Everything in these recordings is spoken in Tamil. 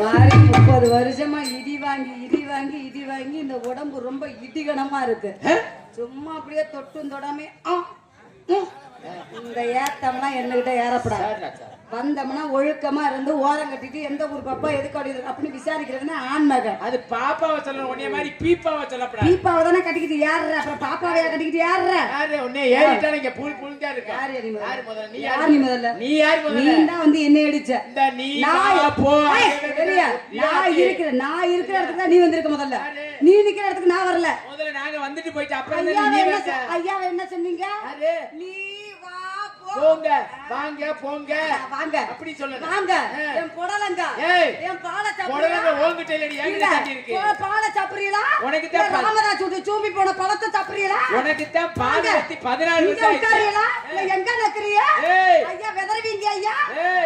மாதிரி 30 வருஷமா இடி வாங்கி இந்த உடம்பு ரொம்ப இடிகணமா இருக்கு. சும்மா அப்படியே தொட்டும் தொடாமே இந்த ஏத்தம்லாம் என்னகிட்ட ஏறப்படாது. வந்தோம்னா ஒழுக்கமா இருந்து ஓரம் கட்டிட்டு எந்த ஊர் பாப்பா எதுக்கு அப்படின்னு விசாரிக்கிறதுன்னா ஆண்மகன். அது பாப்பாவை சொல்லணும், உன்னைய மாதிரி பீப்பாவை சொல்லப்படாது. பீப்பாவை தானே கட்டிக்கிட்டு ஏறுற, அப்புறம் பாப்பாவையா கட்டிக்கிட்டு ஏறுற? யாரு உன்னை ஏறிட்டா நீங்க புல் புல்ஞ்சா இருக்க. யாரு முதல்ல? நீ யாரு முதல்ல? நீ தான் வந்து என்ன அடிச்ச. இந்த நீ போ. சரியா? நான் இருக்கிற இடத்துக்கு தான் நீ வந்திருக்க. முதல்ல நீ நிக்கிற இடத்துக்கு நான் வரல. முதல்ல நாங்க வந்துட்டு போயிட்டு அப்புறம் ஐயா என்ன சொன்னீங்க? நீ போங்க வாங்க போங்க வாங்க அப்படி சொல்லுங்க. வாங்க என் புடலங்க என் பால புடலங்க ஓங்கிட்ட இல்லடி என்கிட்ட தட்டி இருக்கு. பால சாப்பிடுறீங்களா? உனக்கு தான் ராமதாஸ் சூம்பி போன பழத்தை சாப்பிடுறீங்களா? உனக்கு தான் பாதத்தி 14 வருஷம் உட்காரீங்களா? எங்க நிக்கறீங்க? ஐயா வெதறவீங்க ஐயா.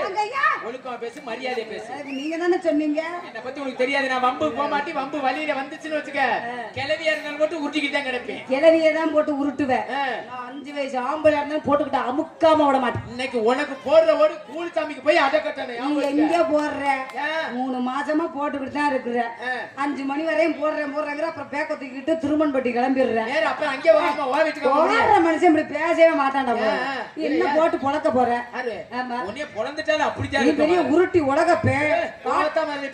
அங்க ஐயா ஒழுக்கமா பேசு, மரியாதை பேசு. நீங்க தானே சொன்னீங்க. என்ன பத்தி உங்களுக்கு தெரியாது. நான் வம்பு போக மாட்டேன். வம்பு வழியில வந்துச்சுன்னு வச்சுக்க கிளவியா இருந்தாலும் போட்டு உருட்டிக்கிட்டு தான் கிடப்பேன். கிளவியை தான் போட்டு உருட்டுவேன். நான் 5 வயசு ஆம்பளை இருந்தாலும் போட்டுக்கிட்டு அமுக்காம விட மாட்டேன். இன்னைக்கு உனக்கு போடுற ஓடு கூலி சாமிக்கு போய் அதை கட்டணும். எங்க போடுற? 3 மாசமா போட்டுக்கிட்டு தான் இருக்கிற. 5 மணி வரையும் போடுறேங்கிற அப்புறம் பேக்க தூக்கிட்டு திருமன்பட்டி கிளம்பிடுறேன். அப்ப அங்கே வராம ஓடுற மனுஷன் இப்படி பேசவே மாட்டான்டா. என்ன போட்டு பொழக்க போற? உன்னைய பொழந்துட்டாலும் அப்படிதான் நீ பெரிய உருட்டி உலக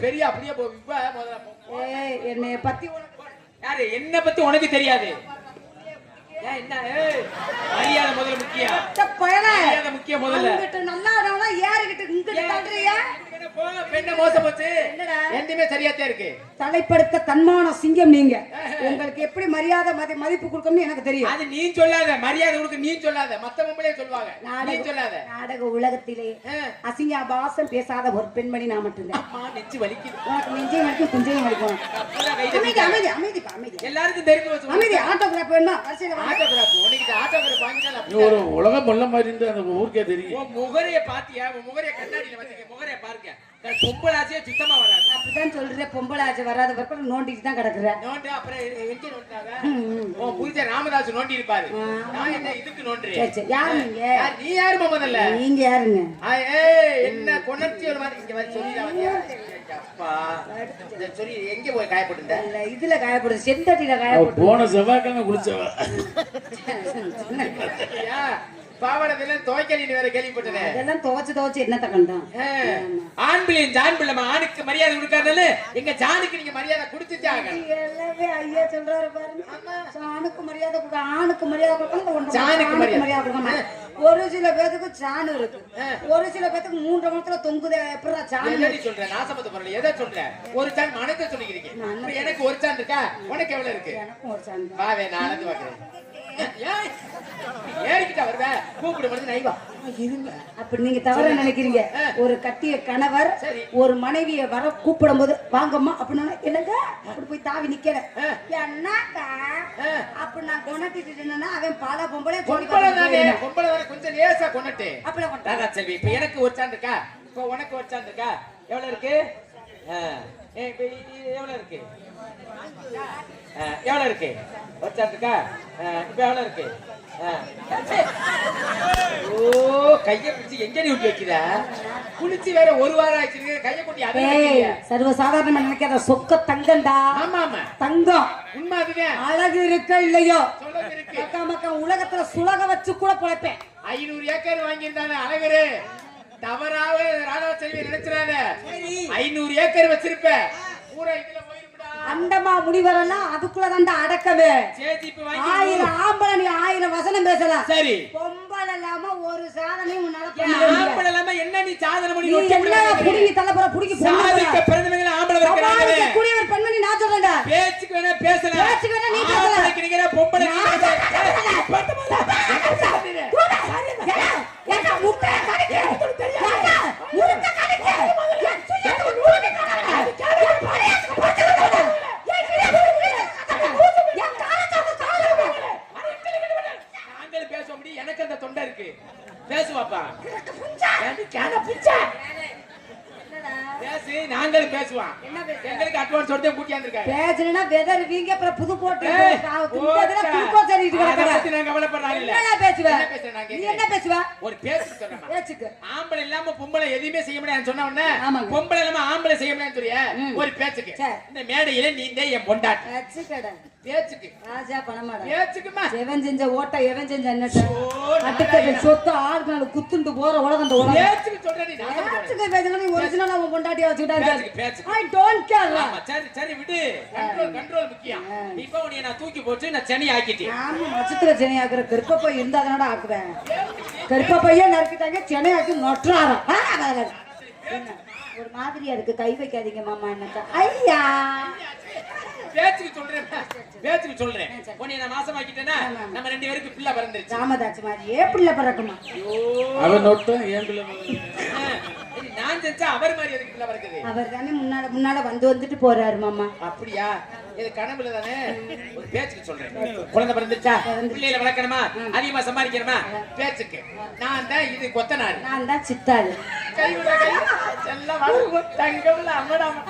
பெரிய அப்படியே என்னைய பத்தி யாரு என்ன பத்தி உனக்கு தெரியாது. என்ன மரியாதை முதல்ல முக்கியம். மரியாதை முக்கியம் முதல்ல. நல்லா ஏறிக்கிட்டு இங்கிட்டு தள்ளுறியா? பெண்ண மோசம் போச்சு. எதுவுமே சரியாத்தான் இருக்கு. தலைப்படுத்த தன்மான சிங்கம் நீங்க. உங்களுக்கு எப்படி மரியாதை மதிப்பு கொடுக்கணும்னு எனக்கு தெரியும். அது நீ சொல்லாத. மரியாதை கொடுக்க நீ சொல்லாத. மத்த பொம்பளையே சொல்லுவாங்க. நீ சொல்லாத. நாடக உலகத்திலே அசிங்க பாசம் பேசாத ஒரு பெண்மணி நான் மட்டும்தான். நெஞ்சு வலிக்குது. உனக்கு நெஞ்சையும் வலிக்கும் குஞ்சையும் வலிக்கும். எல்லாருக்கும் தெரிஞ்சு வச்சு அமைதி. ஆட்டோகிராஃப் வேணுமா? ஆட்டோகிராஃப் உனக்கு ஆட்டோகிராஃப் வாங்கிட்டால ஒரு உலகம் முள்ள மாதிரி இருந்து அந்த ஊருக்கே தெரியும். உன் முகரைய பாத்தியா? உன் முகரைய கண்ணாடியில வச்சுக்க. முகரைய பாருங்க. பொம்பளாச்சியே சுத்தமா வராது. அப்படிதான் சொல்றேன். பொம்பளாச்சி வராத பிறகு நோண்டிட்டு தான் கிடக்குற. நோண்டு அப்புறம் எங்க நோண்டாங்க? உன் புரிஞ்ச ராமதாஸ் நோண்டி இருப்பாரு. நான் என்ன இதுக்கு நோண்டுறேன்? யாரு நீங்க? நீ யாருமா முதல்ல? நீங்க யாருங்க? என்ன கொணர்ச்சி ஒரு மாதிரி இங்க வந்து சொல்லிடா. அப்பா சொல்லி எங்க போய் காயப்பட்டு இதுல காயப்படுது. செந்தட்டில காயப்பட்டு போன செவ்வாய்க்கிழமை குளிச்சவ பாவடதெல்லாம் துவைக்கலின்னு வேற கேள்விப்பட்டேன். அதெல்லாம் துவைச்சு என்னத்த கண்டான்? ஆண் பிள்ளையும் ஜான் பிள்ளை ஆணுக்கு மரியாதை கொடுக்காதல எங்க ஜானுக்கு நீங்க மரியாதை கொடுத்துட்டாங்க. எல்லாமே ஐயா சொல்றாரு பாருங்க. ஜானுக்கு மரியாதை கொடுக்க, ஆணுக்கு மரியாதை கொடுக்கணும், ஜானுக்கு மரியாதை கொடுக்கணும். ஒரு சில பேத்துக்கு சாணு இருக்கு, ஒரு சில பேத்துக்கு 3 மாசத்துல தொங்குதே. எப்படா சாணு? என்ன சொல்றேன்? நாசமத்து பொருள் எதை சொல்றேன்? ஒரு சான் மனத்தை சொல்லிக்கிறீங்க. எனக்கு ஒரு சான் இருக்கா? உனக்கு எவ்வளவு இருக்கு? எனக்கும் ஒரு சான். வாவே நான் அளந்து பாக்குறேன். ஏறிக்கிட்ட வருவ கூப்பிடு நைவா இருங்க. அப்படி நீங்க தவற நினைக்கிறீங்க. ஒரு கட்டிய கணவர் ஒரு மனைவியை வர கூப்பிடும் போது வாங்கம்மா அப்படின்னு என்னங்க அப்படி போய் தாவி நிக்கல. என்னக்கா அப்படி நான் கொண்டாட்டிட்டு அவன் பல பொம்பளை கொஞ்சம் லேசா கொண்டுட்டு அப்படி செல்வி. இப்ப எனக்கு ஒரு சான் இருக்கா? இப்ப உனக்கு ஒரு சான் இருக்கா? எவ்வளவு இருக்கு? எவ்வளவு இருக்கு? எவ்வளவு இருக்கு? ஒரு சான் இருக்கா? இப்ப எவ்வளவு இருக்கு? ஓ கைய பிடிச்சி எங்க நீ ஊட்டி வைக்கிற? குளிச்சு வேற 1 வாரம் ஆயிடுச்சு. கைய கொட்டி அதை சர்வ சாதாரணமா நினைக்காத சொக்க தங்கம்டா. ஆமா ஆமா தங்கம். உண்மை அதுதான். அழகு இருக்க இல்லையோ சொல்லுங்க இருக்கு. மக்கா உலகத்துல சுலக வச்சு கூட குழைப்பேன். 500 ஏக்கர் வாங்கியிருந்தாங்க அழகரு. தவறாக ராணவ செல்வி நினைச்சிடாத. 500 ஏக்கர் வச்சிருப்ப பூரா இதுல போயிருப்பா. அண்டமா முனிவரெல்லாம் அதுக்குள்ளதாண்டா அடக்கவே. 1000 ஆம்பளை நீ 1000 வசனம் பேசலாம். சரி பொம்பளை இல்லாம ஒரு சாதனையும் உன்னால பண்ண முடியாது. ஆம்பளை இல்லாம என்ன நீ சாதனை பண்ணி புடிங்கி தலபுற புடிங்கி சாதிக்க பிறந்தவங்க ஆம்பளை இருக்காங்க. குடியவர் பெண்மணி நான் சொல்றேன்டா. பேச்சுக்கு வேணா பேசலாம். பேச்சுக்கு வேணா நீ பேசலாம். ஆம்பளைக்கு நீங்க பொம்பளை ஏன்னா முட்டை கடிக்க தெரியாதா? முட்டை கடிக்க எனக்கு அந்த தொண்டை இருக்கு. பேசுவாப்பா பேசு. நாங்களும் பேசுவான். எங்களுக்கு அட்வான்ஸ் கொடுத்து கூட்டியாந்துருக்காங்க. பேசுனா வெதர் வீங்க அப்புறம் புது போட்டு நாங்க கவலைப்படுறாங்க. என்ன பேசுவ? நீ என்ன பேசுவ? ஒரு பேச்சுக்கு சொல்றேன் பேச்சுக்கு ஆம்பளை இல்லாம பொம்பளை எதுவுமே செய்ய முடியாது சொன்ன உடனே ஆமாங்க. பொம்பளை இல்லாம ஆம்பளை செய்ய முடியாது சொல்றிய ஒரு பேச்சுக்கு சரி. இந்த மேடையில நீ தான் என் பொண்டாட்டி பேச்சுக்கடா பேச்சுக்கு ராஜா பணமாடா பேச்சுக்குமா எவன் செஞ்ச ஓட்ட எவன் செஞ்ச என்னட்ட அடுத்த சொத்து ஆளுக்கு நாள் குத்துண்டு போற உலகம் இந்த உலகம் பேச்சுக்கு சொல்றேன் நீ நாசமா போற. பேச்சுக்கு பேசுங்க நீ ஒரிஜினல் அவன் பொண்டாட்டியா வச்சுக்கிட்டாங்க பேச்சுக்கு பேச்சுக்கு ஐ டோன்ட் கேர் ஆமா, சரி சரி விடு கண்ட்ரோல் முக்கியம் இப்போ உன்னை நான் தூக்கி போட்டு நான் சனி ஆக்கிட்டேன் ஆமா நட்சத்திர சென்னை ஆக்குற கருப்பப்பை இருந்தா தானடா ஆக்குவேன் கருப்பப்பையே நறுக்கிட்டாங்க சென்னை ஆக்கி நொட்டுறாராம் என்ன ஒரு மாதிரியா இருக்கு கை வைக்காதீங்க மாமா என்னக்கா ஐயா பேச்சுக்கு சொல்றேன் பேச்சுக்கு சொல்றேன் உன்னை நான் மாசமாக்கிட்டேன்னா நம்ம 2 பேருக்கு பிள்ளை பிறந்துருச்சு ராமதாஸ் மாதிரியே பிள்ளை பிறக்குமா அவன் நோட்டம் ஏன் பிள்ளை நான் செஞ்சா அவர் மாதிரி எதுக்கு பிள்ளை பிறக்குது அவர் தானே முன்னால வந்துட்டு போறாரு மாமா அப்படியா இது கனவுல தானே ஒரு பேச்சுக்கு சொல்றேன் குழந்தை பிறந்துச்சா பிள்ளைகளை வளர்க்கணுமா அதிகமா சம்பாதிக்கணுமா பேச்சுக்கு நான் தான் இது கொத்தனாரு நான் தான் சித்தாளு கை விட கை எல்லாம் வளரும் தங்கம்ல அம்மடாம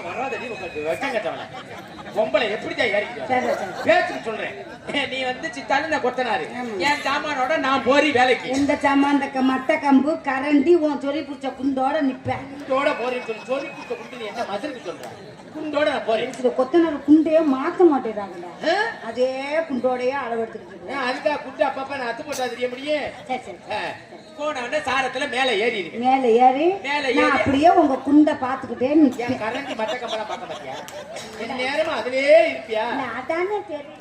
வராதடி வெக்கம் கட்டவன பொம்பளை எப்படிதான் ஏறிக்கிட்டு பேச்சுக்கு சொல்றேன் நீ வந்து சித்தாலு நான் கொத்தனாரு என் சாமானோட நான் போறி வேலைக்கு எந்த சாமான் இந்த மட்டை கம்பு கரண்டி உன் சொல்லி பிடிச்ச குண்டோட நிப்பேன் குண்டோட போறேன்னு சொல்லி சொல்லி கொடுத்த குண்டு நீ என்ன மதுருக்கு சொல்ற குண்டோட நான் போறேன் சில கொத்தனார் குண்டையே மாத்த மாட்டேறாங்கடா அதே குண்டோடயே அளவெடுத்துக்கிட்டு அதுக்காக குண்டு அப்பப்ப நான் அத்து போட்டா தெரிய முடியும் சரி சரி போன உடனே சாரத்துல மேல ஏறி இருக்கு மேல ஏறி நான் அப்படியே உங்க குண்டை பாத்துக்கிட்டே நிப்பேன் கரண்டி மட்ட கம்பளம் பார்க்க மாட்டியா என் நேரமா அதுலயே இருப்பியா அதானே தெரியும்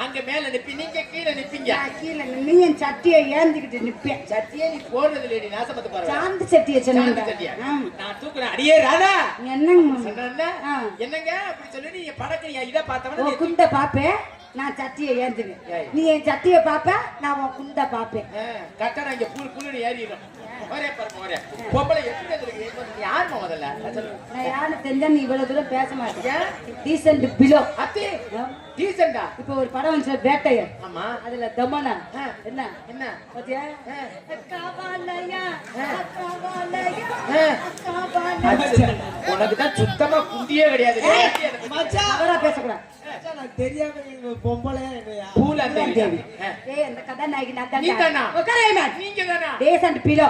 அங்க மேல நிப்பி நீங்க கீழே நிப்பீங்க நான் கீழே நின்னு என் சட்டியை ஏந்திக்கிட்டு நிப்பேன் சட்டியே நீ போடுறது இல்லடி நாசமத்து பாரு சாந்து சட்டியை சொன்னீங்க சட்டியா நான் தூக்குறேன் அடியே ராதா என்னங்க மாமா? சொன்னேன்ல என்னங்க அப்படி சொல்லி நீ படக்கு நீ இத பார்த்தவன உன் குண்டை பாப்பேன் நான் சட்டியை ஏந்துவேன் நீ என் சட்டியை பாப்ப நான் உன் குண்டை பாப்பேன் கட்டணம் இங்க புல் புல்லுன்னு ஏறிடும் ஒரே பாருங்க ஒரே பொம்பளை எப்படி இருக்கு யாருமா முதல்ல நான் யாரு தெரிஞ்சா நீ இவ்வளவு தூரம் பேச மாட்டேன் டீசென்ட் பிலோ அத்தி டீசென்டா இப்ப ஒரு படம் வந்து வேட்டையர் ஆமா அதுல தமனா என்ன என்ன பாத்தியா காவாலயா உனக்கு தான் சுத்தமா குண்டியே கிடையாது அவரா பேசக்கூடாது தெரியாம பொம்பளை பூலா தேவி ஏய் அந்த கதாநாயகி நான் தான் நீதானா? உட்காரேமா நீங்க தானா டீசென்ட் பிலோ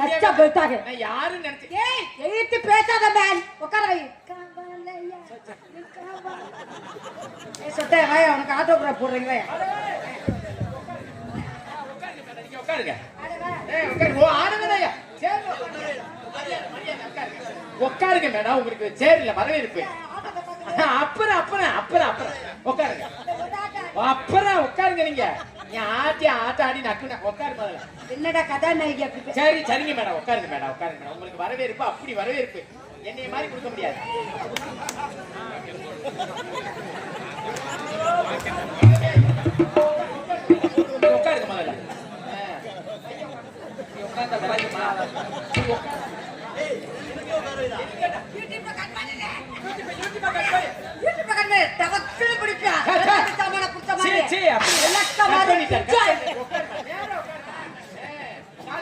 அச்சா போட்டாங்க நான் யாரும் நினைச்சு ஏய் எயித்து பேசாத மேன் உட்கார வை காவாலயா ஏய் சட்டை வாய் உனக்கு ஆட்டோகிராஃப் போடுறீங்க வாய் உட்காருங்க உட்காருங்க ஓ ஆனந்தனையா சரி உட்காருங்க மேடம் உங்களுக்கு சேர்ல வரவேற்பு அப்புறம் அப்புறம் அப்புறம் அப்புறம் உட்காருங்க அப்புறம் உட்காருங்க நீங்க ஆட்டி ஆட்டாடி நக்குன உட்காரு முதல்ல என்னடா கதாநாயகி அப்படி சரி சரிங்க மேடம் உட்காருங்க மேடம் உட்காருங்க மேடம் உங்களுக்கு வரவேற்பு அப்படி வரவேற்பு என்னைய மாதிரி கொடுக்க முடியாது உட்காருங்க முதல்ல உட்கார்ந்த விளங்குமா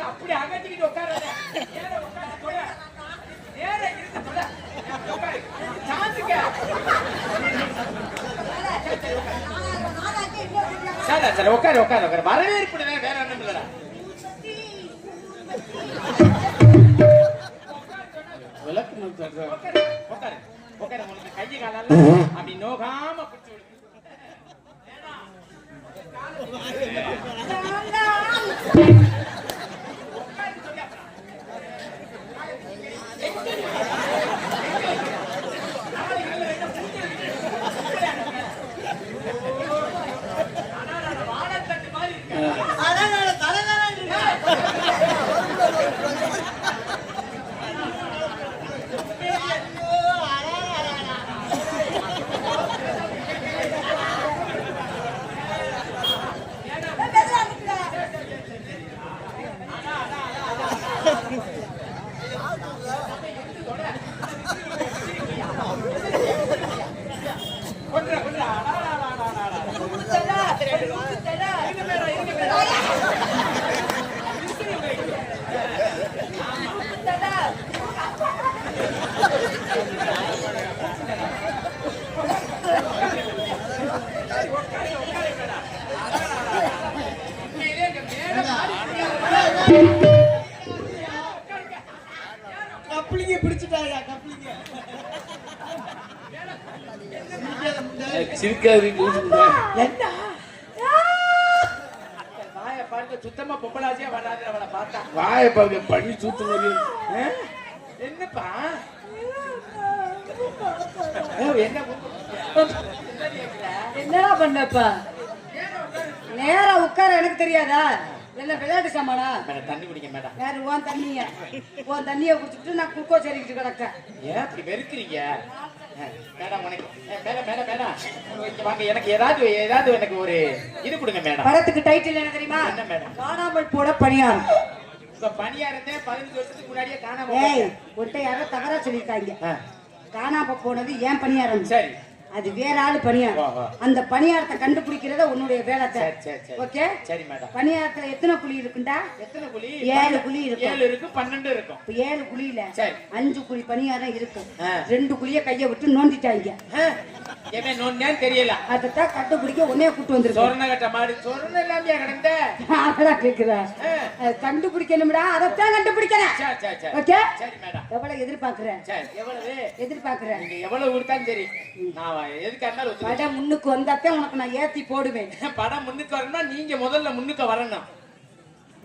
அப்படி அகட்டிக்கிட்டு உட்கார சரி உட்காரு உட்காரு உட்காரு வரவேற்பு வேற ஒண்ணும் இல்லடா விளக்கு உட்காரு உட்காரு உட்காரு உங்களுக்கு கையை காலெல்லாம் அப்படி நோகாம பிடிச்சு கப்ளிங்க பிடிச்சிட்டாயா கப்ளிங்க. சிரிக்காதீங்க. என்ன வாயை பார்த்து சுத்தமா பொம்பளாச்சியா வராது அவளை பார்த்தா. வாயை பாருங்க, பண்ணி சூத்து மாதிரி. என்னப்பா என்ன என்னடா பண்ணப்பா? நேரா உட்கார எனக்கு தெரியாதா? என்ன விளையாட்டு சாமானா? மேடம் தண்ணி குடிங்க மேடம். வேற உன் தண்ணிய குடிச்சிட்டு நான் குக்கோ சரிக்கிட்டு கிடக்கேன். ஏன் அப்படி வெறுக்கிறீங்க மேடம்? உனக்கு மேடம் மேடம் மேடம் இங்க வாங்க. எனக்கு ஏதாவது எனக்கு ஒரு இது கொடுங்க மேடம். படத்துக்கு டைட்டில் என்ன தெரியுமா? என்ன மேடம்? காணாமல் போன பணியாரம். உங்க பணியாரத்தை 15 வருஷத்துக்கு முன்னாடியே காணாம ஏய், ஒருத்த யாரோ தவறா சொல்லிருக்காங்க. ஆ, காணாம போனது ஏன் பணியாரம்? சரி அது வேற ஆளு பணியாரம். வா, வா. அந்த பணியாரத்தை கண்டுபிடிக்கிறத உன்னுடைய வேலை. சரி சரி சரி ஓகே. சரி மேடம். பணியாரத்துல எத்தனை குழி இருக்குண்டா? எத்தனை குழி? 7 குழி இருக்கும். 7 இருக்கு, 12 இருக்கும். இப்ப 7 குழியில சரி. 5 குழி பணியாரம் இருக்கும். ஆ. 2 குழிய கைய விட்டு நோண்டிட்டாங்க. ஏமே நோண்டியான்னு தெரியல. அதைத்தான் கண்டுபிடிக்க உன்னைய கூட்டு வந்திருக்கோம். சொரண கட்ட மாதிரி சொரண இல்லாமையா கிடந்த. அதெல்லாம் கேக்குறேன். கண்டுபிடிக்கணும்டா, அதைத்தான் கண்டுபிடிக்கிறேன். சரி சரி சரி ஓகே. சரி மேடம். எவ்வளவு எதிர்பார்க்கிறேன்? சரி எவ்வளவு எதிர்பார்க்கிறேன்? நீங்க எவ்வளவு கொடுத்தாலும் சரி நான் எதுக்கு இருந்தாலும் ஒத்துக்கிறேன். படம் முன்னுக்கு வந்தாத்தான் உனக்கு நான் ஏத்தி போடுவேன். படம் முன்னுக்கு வரணும்னா நீங்க முதல்ல முன்னுக்கு வரணும்.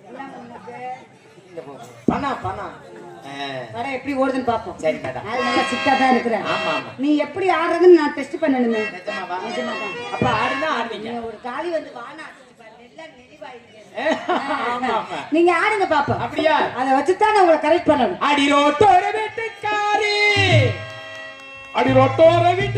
எல்லாம் முன்னுக்கு. பணம் பணம். படம் எப்படி ஓடுதுன்னு பாப்போம். சரி மேடம். அது நல்லா சிக்கா தான் இருக்கிறேன். ஆமா ஆமா. நீ எப்படி ஆடுறதுன்னு நான் டெஸ்ட் பண்ணணுமே. நிஜமாவா? நிஜமாதான். அப்ப ஆடுனா ஆடுவீங்க. நீ ஒரு காலி வந்து வானா எல்லாம் நெளிவாயிருக்கு. ஆமா ஆமா. நீங்க ஆடுங்க பாப்போம். அப்படியா? அதை வச்சுதான் நான் உங்களை கரெக்ட் பண்ணணும். அடி ரோட்டோர வீட்டுக்காரி, அடி ரோட்டோர வீட்டு